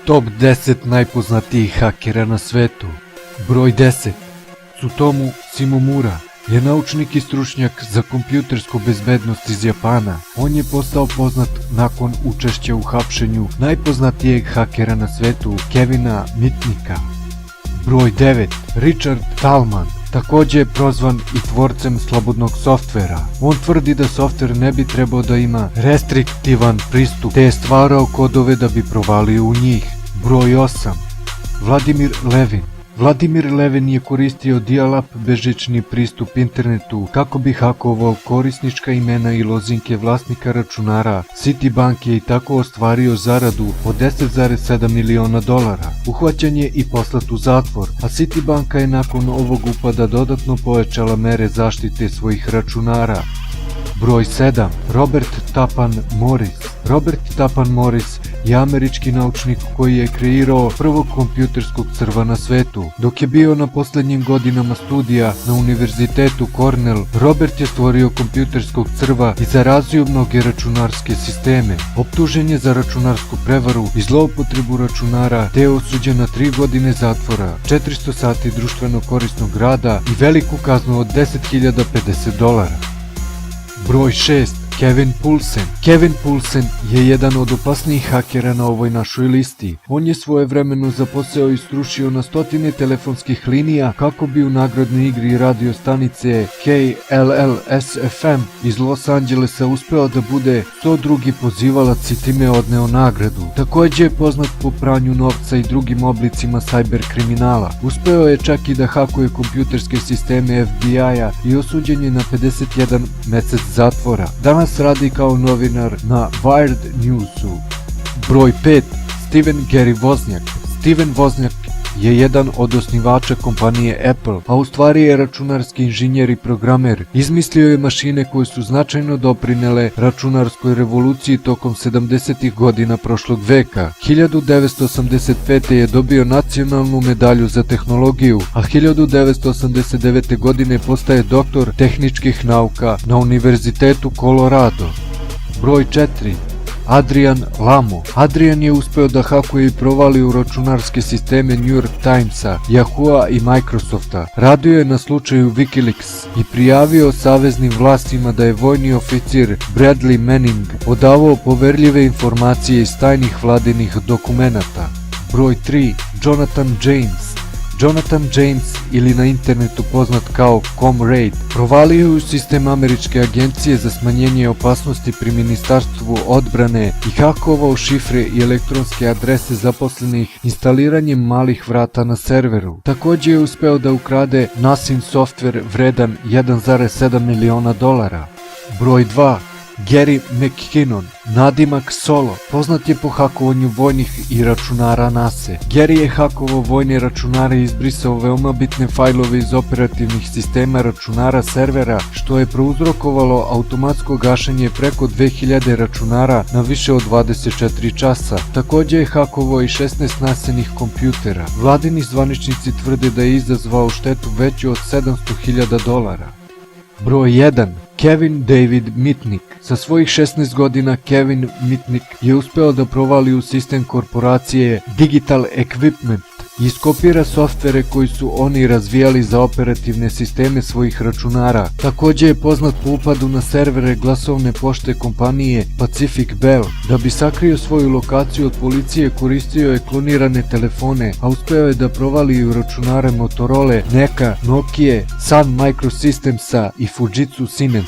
Top 10 najpoznatijih hakera na svetu. Broj 10. Tsutomu Shimomura je naučnik i stručnjak za kompjutersku bezbednost iz Japana. On je postao poznat nakon učešća u hapšenju najpoznatijeg hakera na svetu, Kevina Mitnicka. Broj 9. Richard Stallman, također je prozvan i tvorcem slobodnog softvera. On tvrdi da softver ne bi trebao da ima restriktivan pristup, te je stvarao kodove da bi provalio u njih. Broj 8. Vladimir Levin. Vladimir Levin je koristio dial-up bežični pristup internetu kako bi hakovao korisnička imena i lozinke vlasnika računara Citibanke i tako ostvario zaradu od $10,7 miliona. Uhvaćen je i poslat u zatvor, a Citibanka je nakon ovog upada dodatno pojačala mere zaštite svojih računara. Broj 7. Robert Tappan Morris. Robert Tappan Morris je američki naučnik koji je kreirao prvog kompjuterskog crva na svetu. Dok je bio na posljednjim godinama studija na univerzitetu Cornell, Robert je stvorio kompjuterskog crva i zarazio mnoge računarske sisteme. Optužen je za računarsku prevaru i zloupotrebu računara, te je osuđen na 3 godine zatvora, 400 sati društveno korisnog rada i veliku kaznu od $10.050. Broj 6. Kevin Poulsen. Kevin Poulsen je jedan od opasnijih hakera na ovoj našoj listi. On je svojevremeno zaposeo i srušio na stotine telefonskih linija kako bi u nagradnoj igri radio stanice KLLS-FM iz Los Angelesa uspeo da bude 102. pozivalac i time odneo nagradu. Također je poznat po pranju novca i drugim oblicima cyber kriminala. Uspeo je čak i da hakuje kompjuterske sisteme FBI-a i osuđen je na 51 mesec zatvora. Danas radi kao novinar na Wired Newsu. Broj 5. Steven Gary Wozniak. Steven Wozniak je jedan od osnivača kompanije Apple, a u stvari je računarski inženjer i programer. Izmislio je mašine koje su značajno doprinele računarskoj revoluciji tokom 70. godina prošlog veka. 1985. je dobio nacionalnu medalju za tehnologiju, a 1989. godine postaje doktor tehničkih nauka na Univerzitetu Colorado. Broj 4. Adrian Lamo. Adrian je uspeo da hakuje i provali u računarske sisteme New York Timesa, Yahoo-a i Microsofta. Radio je na slučaju Wikileaks i prijavio saveznim vlastima da je vojni oficir Bradley Manning odavao poverljive informacije iz tajnih vladinih dokumenata. Broj 3. Jonathan James. Jonathan James, ili na internetu poznat kao Comrade, provalio je u sistem američke agencije za smanjenje opasnosti pri Ministarstvu odbrane i hakovao šifre i elektronske adrese zaposlenih instaliranjem malih vrata na serveru. Također je uspeo da ukrade NASIN softver vredan $1,7 miliona. Broj 2. Gary McKinnon. Nadimak Solo. Poznat je po hakovanju vojnih i računara NASA. Gary je hakovao vojne računare i izbrisao veoma bitne fajlove iz operativnih sistema računara servera, što je prouzrokovalo automatsko gašenje preko 2000 računara na više od 24 časa. Također je hakovao i 16 nasenih kompjutera. Vladini zvaničnici tvrde da je izazvao štetu veću od $700.000. Broj 1. Kevin David Mitnick. Sa svojih 16 godina Kevin Mitnick je uspeo da provali u sistem korporacije Digital Equipment i iskopira softvere koji su oni razvijali za operativne sisteme svojih računara. Također je poznat po upadu na servere glasovne pošte kompanije Pacific Bell. Da bi sakrio svoju lokaciju od policije, koristio je klonirane telefone, a uspeo je da provali u računare Motorola, Neka, Nokia, Sun Microsystemsa i Fujitsu Siemensa.